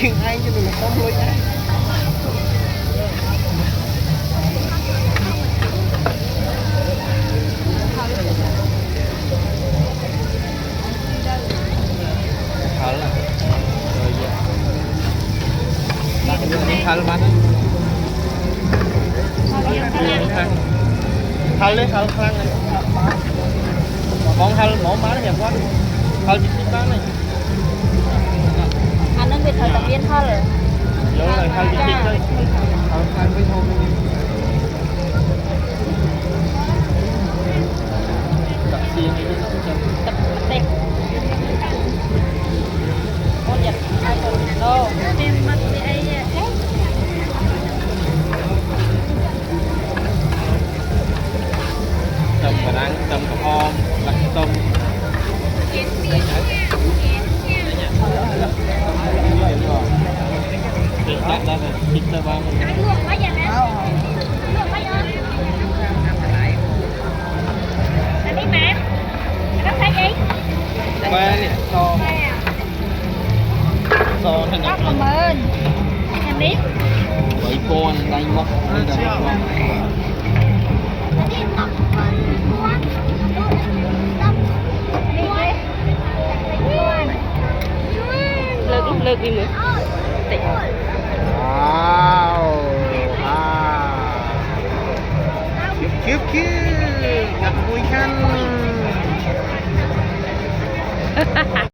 chừng ai cho mình không lôi ai hal mana? Hal đấy, hal khang này. Món hal mỏ má đẹp quá. Hal chín chín bán này. Anh đang biệt thời tập viên hal. Đúng rồi, hal chín chín đây. Hal khang với thô. Tập xiên đi tập đẹp. Con giật ai còn đâu. Em mất đi ấy. Tầm và đang tầm cà om lạc tôm để đặt ra này thịt tơ ba mình Luộc quá vậy nè. Luộc quá vậy. Anh đi mẹ. Anh có thấy gì? ba nè to to thế này Cảm ơn. Em biết. bảy con đánh móc đây là con Lực đi nữa. Wow. Kiếp kiếp gặp vui khăn